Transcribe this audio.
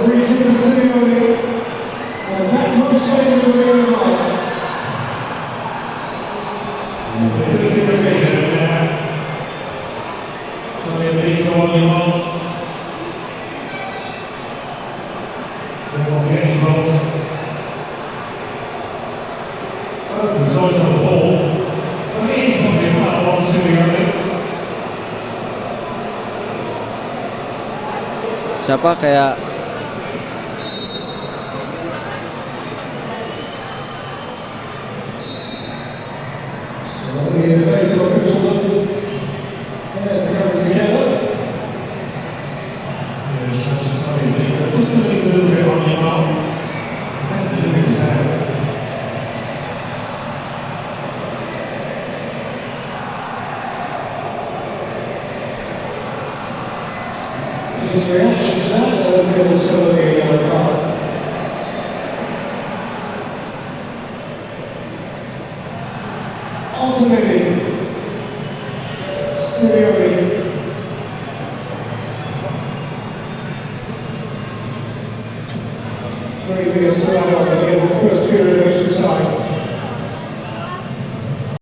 free kick to Simeone, and that most favourite of the life. Siapa kayak His reaction to that, there was certainly a yellow card. Alternating, Simeone. Three minutes to run on the first period of extra time.